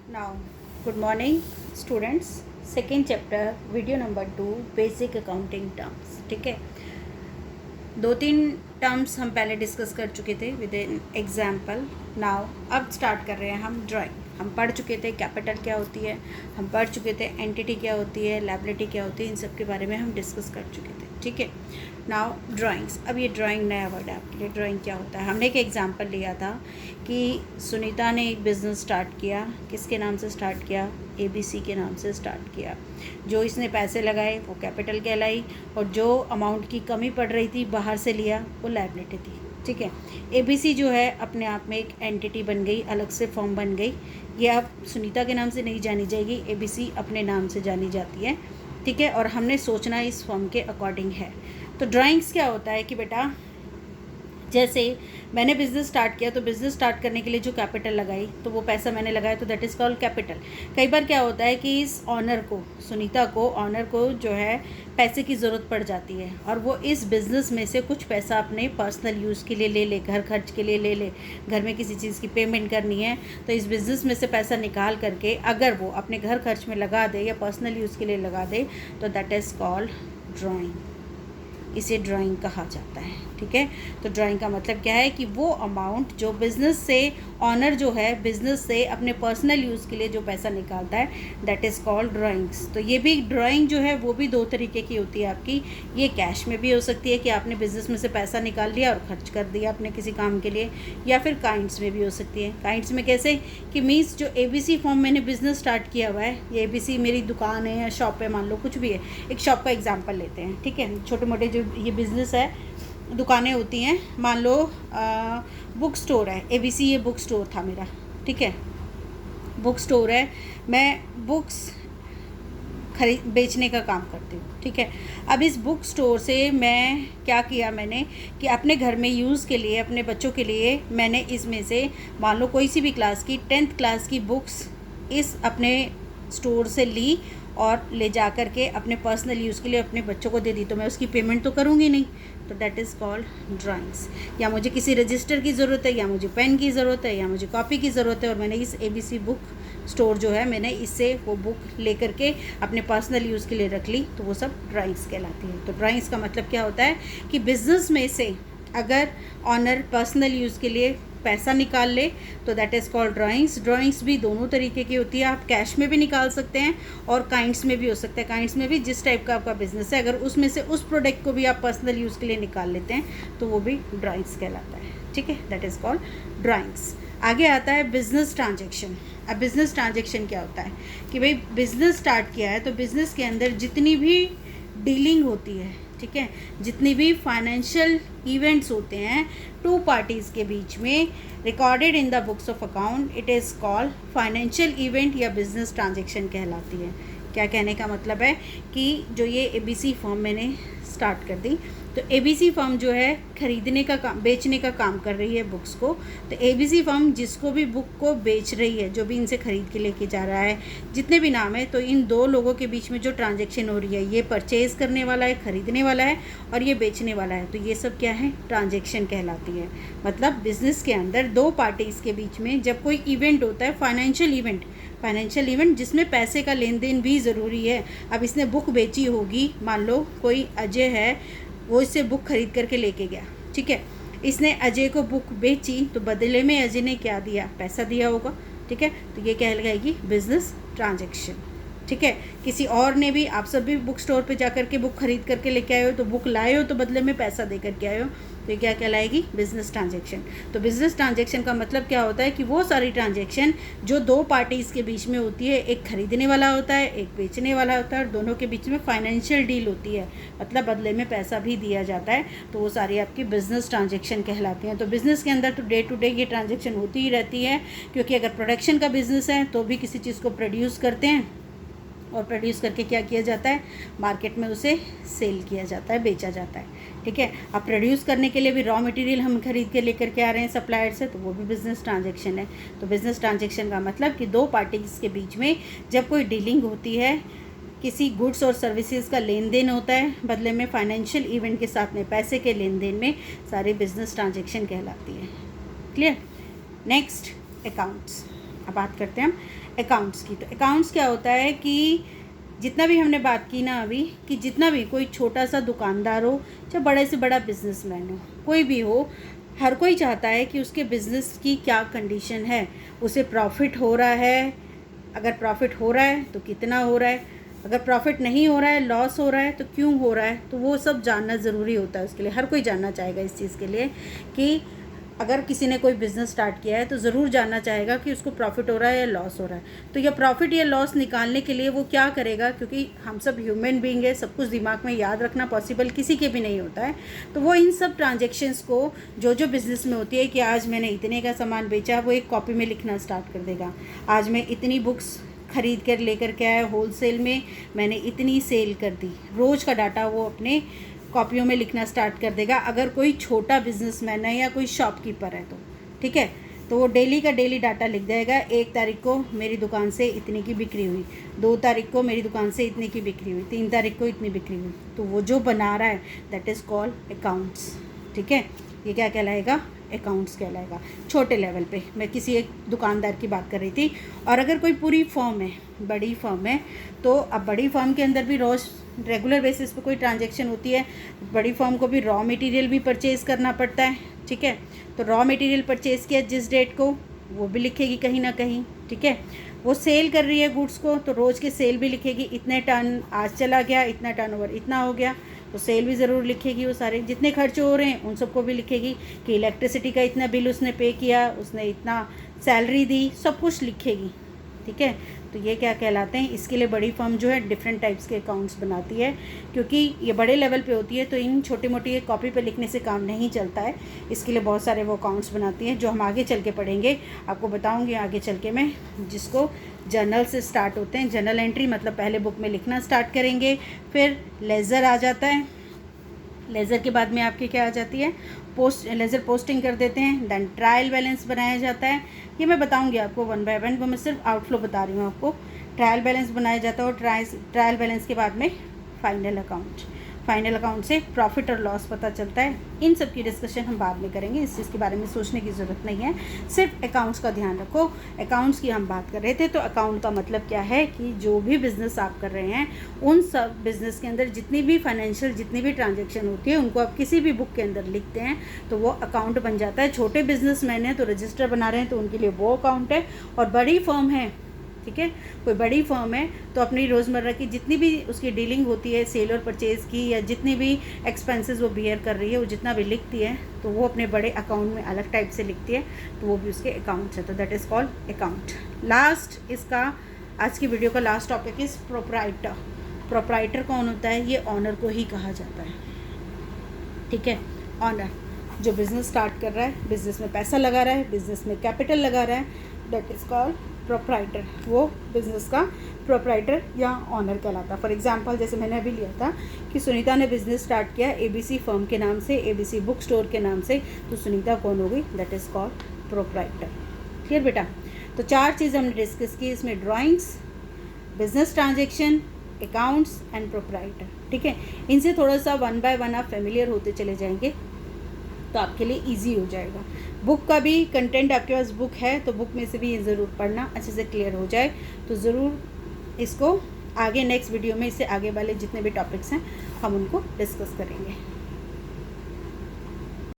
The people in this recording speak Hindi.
Now, good morning, students. Second chapter video number 2 basic accounting terms. ठीक है, दो तीन टर्म्स हम पहले डिस्कस कर चुके थे विद इन एग्जाम्पल. नाउ अब स्टार्ट कर रहे हैं हम ड्राइंग. हम पढ़ चुके थे कैपिटल क्या होती है, हम पढ़ चुके थे एंटिटी क्या होती है, लायबिलिटी क्या होती है, इन सब के बारे में हम डिस्कस कर चुके थे. ठीक है, नाउ ड्राइंग्स. अब ये ड्राइंग नया वर्ड है आपके लिए. ड्राइंग क्या होता है? हमने एक एग्जांपल लिया था कि सुनीता ने एक बिज़नेस स्टार्ट किया. किसके नाम से स्टार्ट किया? ABC के नाम से स्टार्ट किया. जो इसने पैसे लगाए वो कैपिटल कहलाई, और जो अमाउंट की कमी पड़ रही थी बाहर से लिया वो लायबिलिटी थी. ठीक है, ABC जो है अपने आप में एक एंटिटी बन गई, अलग से फॉर्म बन गई. ये अब सुनीता के नाम से नहीं जानी जाएगी, ABC अपने नाम से जानी जाती है. ठीक है, और हमने सोचना इस फॉर्म के अकॉर्डिंग है. तो ड्राइंग्स क्या होता है कि बेटा जैसे मैंने बिज़नेस स्टार्ट किया, तो बिज़नेस स्टार्ट करने के लिए जो कैपिटल लगाई तो वो पैसा मैंने लगाया, तो दैट इज़ कॉल्ड कैपिटल. कई बार क्या होता है कि इस ऑनर को, सुनीता को, ऑनर को जो है पैसे की ज़रूरत पड़ जाती है, और वो इस बिज़नेस में से कुछ पैसा अपने पर्सनल यूज़ के लिए ले ले, घर खर्च के लिए ले ले, घर में किसी चीज़ की पेमेंट करनी है तो इस बिज़नेस में से पैसा निकाल करके अगर वो अपने घर खर्च में लगा दे या पर्सनल यूज़ के लिए लगा दे तो दैट इज़ कॉल्ड ड्राइंग. इसे ड्राइंग कहा जाता है. ठीक है, तो ड्राइंग का मतलब क्या है कि वो अमाउंट जो बिज़नेस से ऑनर जो है बिज़नेस से अपने पर्सनल यूज़ के लिए जो पैसा निकालता है दैट इज़ कॉल्ड ड्राइंग्स. तो ये भी ड्राइंग जो है वो भी दो तरीके की होती है आपकी. ये कैश में भी हो सकती है कि आपने बिज़नेस में से पैसा निकाल लिया और खर्च कर दिया अपने किसी काम के लिए, या फिर काइंड्स में भी हो सकती है. काइंड्स में कैसे कि मीन्स जो ABC फॉर्म मैंने बिज़नेस स्टार्ट किया हुआ है, ये ABC मेरी दुकान है या शॉप है, मान लो कुछ भी है. एक शॉप का एग्जाम्पल लेते हैं. ठीक है, छोटे मोटे जो ये बिज़नेस है, दुकानें होती हैं, मान लो बुक स्टोर है, ABC ये बुक स्टोर था मेरा. ठीक है, बुक स्टोर है, मैं बुक्स बेचने का काम करती हूँ. ठीक है, अब इस बुक स्टोर से मैं क्या किया मैंने कि अपने घर में यूज़ के लिए, अपने बच्चों के लिए मैंने इसमें से मान लो कोई सी भी क्लास की 10th क्लास की बुक्स इस अपने स्टोर से ली और ले जा कर के अपने पर्सनल यूज़ के लिए अपने बच्चों को दे दी, तो मैं उसकी पेमेंट तो करूँगी नहीं. तो दैट इज़ कॉल्ड ड्राइंग्स. या मुझे किसी रजिस्टर की ज़रूरत है, या मुझे पेन की ज़रूरत है, या मुझे कॉपी की ज़रूरत है, और मैंने इस ABC बुक स्टोर जो है मैंने इससे वो बुक ले करके अपने पर्सनल यूज़ के लिए रख ली, तो वो सब ड्राइंग्स कहलाती है. तो ड्राइंग्स का मतलब क्या होता है कि बिज़नेस में से अगर ऑनर पर्सनल यूज़ के लिए पैसा निकाल ले तो that is called drawings. Drawings भी दोनों तरीके की होती है. आप कैश में भी निकाल सकते हैं और काइंड्स में भी हो सकता है. काइंड्स में भी जिस टाइप का आपका बिजनेस है, अगर उसमें से उस प्रोडक्ट को भी आप पर्सनल यूज़ के लिए निकाल लेते हैं तो वो भी ड्राइंग्स कहलाता है. ठीक है, दैट इज़ कॉल्ड ड्राइंग्स. आगे आता है बिजनेस ट्रांजेक्शन. अब बिजनेस ट्रांजेक्शन क्या होता है कि भाई बिजनेस स्टार्ट किया है तो बिजनेस के अंदर जितनी भी डीलिंग होती है, ठीक है, जितनी भी फाइनेंशियल इवेंट्स होते हैं टू पार्टीज़ के बीच में, recorded in the books of account, it is called financial event या बिजनेस ट्रांजेक्शन कहलाती है. क्या कहने का मतलब है कि जो ये ABC फॉर्म मैंने स्टार्ट कर दी, तो ABC फर्म जो है खरीदने का काम, बेचने का काम कर रही है बुक्स को. तो ABC फर्म जिसको भी बुक को बेच रही है, जो भी इनसे ख़रीद के लेके जा रहा है, जितने भी नाम है, तो इन दो लोगों के बीच में जो ट्रांजैक्शन हो रही है, ये परचेज़ करने वाला है, ख़रीदने वाला है, और ये बेचने वाला है, तो ये सब क्या है? ट्रांजैक्शन कहलाती है. मतलब बिज़नेस के अंदर दो पार्टीज़ के बीच में जब कोई इवेंट होता है, फाइनेंशियल इवेंट जिसमें पैसे का लेन देन भी ज़रूरी है. अब इसने बुक बेची होगी, मान लो कोई अजय है, वो इससे बुक खरीद करके लेके गया. ठीक है, इसने अजय को बुक बेची तो बदले में अजय ने क्या दिया? पैसा दिया होगा. ठीक है, तो ये कहलाएगी बिजनेस ट्रांजैक्शन. ठीक है, किसी और ने भी, आप सब भी बुक स्टोर पे जा कर के बुक खरीद करके लेके आए हो, तो बुक लाए हो तो बदले में पैसा दे करके आए हो, तो ये क्या कहलाएगी? Business transaction. तो बिज़नेस ट्रांजैक्शन का मतलब क्या होता है कि वो सारी ट्रांजैक्शन जो दो पार्टीज़ के बीच में होती है, एक खरीदने वाला होता है, एक बेचने वाला होता है, और दोनों के बीच में फाइनेंशियल डील होती है, मतलब बदले में पैसा भी दिया जाता है, तो वो सारी आपकी बिज़नेस ट्रांजैक्शन कहलाती हैं. तो बिज़नेस के अंदर तो डे टू डे ये ट्रांजैक्शन होती ही रहती है, क्योंकि अगर प्रोडक्शन का बिज़नेस है तो भी किसी चीज़ को प्रोड्यूस करते हैं, और प्रोड्यूस करके क्या किया जाता है? मार्केट में उसे सेल किया जाता है, बेचा जाता है. ठीक है, अब प्रोड्यूस करने के लिए भी रॉ मटेरियल हम खरीद के लेकर के आ रहे हैं सप्लायर से, तो वो भी बिज़नेस ट्रांजैक्शन है. तो बिज़नेस ट्रांजैक्शन का मतलब कि दो पार्टीज़ के बीच में जब कोई डीलिंग होती है, किसी गुड्स और सर्विसेज का लेन देन होता है, बदले में फाइनेंशियल इवेंट के साथ में पैसे के लेन देन में, सारी बिज़नेस ट्रांजैक्शन कहलाती है. क्लियर? Next, accounts. अब बात करते हैं हम अकाउंट्स की। तो अकाउंट्स क्या होता है कि जितना भी हमने बात की ना अभी, कि जितना भी कोई छोटा सा दुकानदार हो चाहे बड़े से बड़ा बिजनेसमैन हो, कोई भी हो, हर कोई चाहता है कि उसके बिज़नेस की क्या कंडीशन है, उसे प्रॉफिट हो रहा है, अगर प्रॉफिट हो रहा है तो कितना हो रहा है, अगर प्रॉफिट नहीं हो रहा है, लॉस हो रहा है तो क्यों हो रहा है। तो वो सब जानना ज़रूरी होता है उसके लिए। हर कोई जानना चाहेगा इस चीज़ के लिए कि अगर किसी ने कोई बिज़नेस स्टार्ट किया है तो ज़रूर जानना चाहेगा कि उसको प्रॉफिट हो रहा है या लॉस हो रहा है। तो यह प्रॉफिट या लॉस निकालने के लिए वो क्या करेगा, क्योंकि हम सब ह्यूमन बीइंग है, सब कुछ दिमाग में याद रखना पॉसिबल किसी के भी नहीं होता है। तो वो इन सब ट्रांजेक्शन्स को जो जो बिज़नेस में होती है कि आज मैंने इतने का सामान बेचा, वो एक कॉपी में लिखना स्टार्ट कर देगा। आज मैं इतनी बुक्स ख़रीद कर लेकर के आया होलसेल में, मैंने इतनी सेल कर दी, रोज़ का डाटा वो अपने कॉपियों में लिखना स्टार्ट कर देगा। अगर कोई छोटा बिजनेसमैन है या कोई शॉपकीपर है तो ठीक है, तो वो डेली का डेली डाटा लिख देगा। 1 तारीख को मेरी दुकान से इतने की बिक्री हुई, 2 तारीख को मेरी दुकान से इतने की बिक्री हुई, 3 तारीख को इतनी बिक्री हुई। तो वो जो बना रहा है दैट इज़ कॉल्ड अकाउंट्स। ठीक है, ये क्या कहलाएगा, अकाउंट्स कहलाएगा। छोटे लेवल पे मैं किसी एक दुकानदार की बात कर रही थी। और अगर कोई पूरी फर्म है, बड़ी फर्म है, तो अब बड़ी फर्म के अंदर भी रोज़ रेगुलर बेसिस पे कोई ट्रांजैक्शन होती है। बड़ी फर्म को भी रॉ मटेरियल भी परचेज़ करना पड़ता है। ठीक है, तो रॉ मटेरियल परचेज़ किया जिस डेट को, वो भी लिखेगी कहीं ना कहीं। ठीक है, वो सेल कर रही है गुड्स को, तो रोज़ के सेल भी लिखेगी, इतने टन आज चला गया, इतना टर्नओवर इतना हो गया, तो सेल भी ज़रूर लिखेगी। वो सारे जितने खर्चे हो रहे हैं उन सबको भी लिखेगी कि इलेक्ट्रिसिटी का इतना बिल उसने पे किया, उसने इतना सैलरी दी, सब कुछ लिखेगी। ठीक है, तो ये क्या कहलाते हैं, इसके लिए बड़ी फर्म जो है डिफरेंट टाइप्स के अकाउंट्स बनाती है, क्योंकि ये बड़े लेवल पे होती है। तो इन छोटी मोटी कॉपी पे लिखने से काम नहीं चलता है, इसके लिए बहुत सारे वो अकाउंट्स बनाती हैं, जो हम आगे चल के पढ़ेंगे। आपको बताऊंगी आगे चल के मैं, जिसको जर्नल से स्टार्ट होते हैं। जर्नल एंट्री मतलब पहले बुक में लिखना स्टार्ट करेंगे, फिर लेज़र आ जाता है, लेज़र के बाद में आपकी क्या आ जाती है, लेज़र पोस्टिंग कर देते हैं, देन ट्रायल बैलेंस बनाया जाता है। ये मैं बताऊंगी आपको वन बाय वन, वो मैं सिर्फ आउटफ्लो बता रही हूँ आपको। ट्रायल बैलेंस बनाया जाता है और ट्रायल बैलेंस के बाद में फाइनल अकाउंट। फाइनल अकाउंट से प्रॉफिट और लॉस पता चलता है। इन सब की डिस्कशन हम बाद में करेंगे, इस चीज़ के बारे में सोचने की ज़रूरत नहीं है, सिर्फ अकाउंट्स का ध्यान रखो। अकाउंट्स की हम बात कर रहे थे, तो अकाउंट का मतलब क्या है कि जो भी बिज़नेस आप कर रहे हैं, उन सब बिज़नेस के अंदर जितनी भी फाइनेंशियल जितनी भी ट्रांजेक्शन होती है, उनको आप किसी भी बुक के अंदर लिखते हैं तो वो अकाउंट बन जाता है। छोटे बिजनेसमैन हैं तो रजिस्टर बना रहे हैं तो उनके लिए वो अकाउंट है। और बड़ी फर्म है, ठीक है, कोई बड़ी फर्म है तो अपनी रोज़मर्रा की जितनी भी उसकी डीलिंग होती है, सेल और परचेज़ की, या जितनी भी एक्सपेंसेस वो बियर कर रही है, वो जितना भी लिखती है तो वो अपने बड़े अकाउंट में अलग टाइप से लिखती है, तो वो भी उसके अकाउंट्स है। तो that is called account. Last इसका आज की वीडियो का last topic is proprietor. Proprietor कौन होता है, ये ऑनर को ही कहा जाता है। ठीक है, ऑनर जो बिज़नेस स्टार्ट कर रहा है, बिज़नेस में पैसा लगा रहा है, बिज़नेस में कैपिटल लगा रहा है, दैट इज़ कॉल्ड प्रोप्राइटर। वो बिज़नेस का प्रोप्राइटर या ऑनर कहलाता है। फॉर एग्जांपल जैसे मैंने अभी लिया था कि सुनीता ने बिज़नेस स्टार्ट किया ABC फर्म के नाम से, ABC बुक स्टोर के नाम से, तो सुनीता कौन हो गई, that is called proprietor. Clear बेटा। तो 4 चीज़ हमने डिस्कस की इसमें, drawings, business transaction, accounts and proprietor. ठीक है, इनसे थोड़ा सा वन बाय वन आप फेमिलियर होते चले जाएंगे तो आपके लिए इजी हो जाएगा। बुक का भी कंटेंट आपके पास बुक है तो बुक में से भी ये ज़रूर पढ़ना, अच्छे से क्लियर हो जाए। तो ज़रूर इसको आगे नेक्स्ट वीडियो में इससे आगे वाले जितने भी टॉपिक्स हैं हम उनको डिस्कस करेंगे।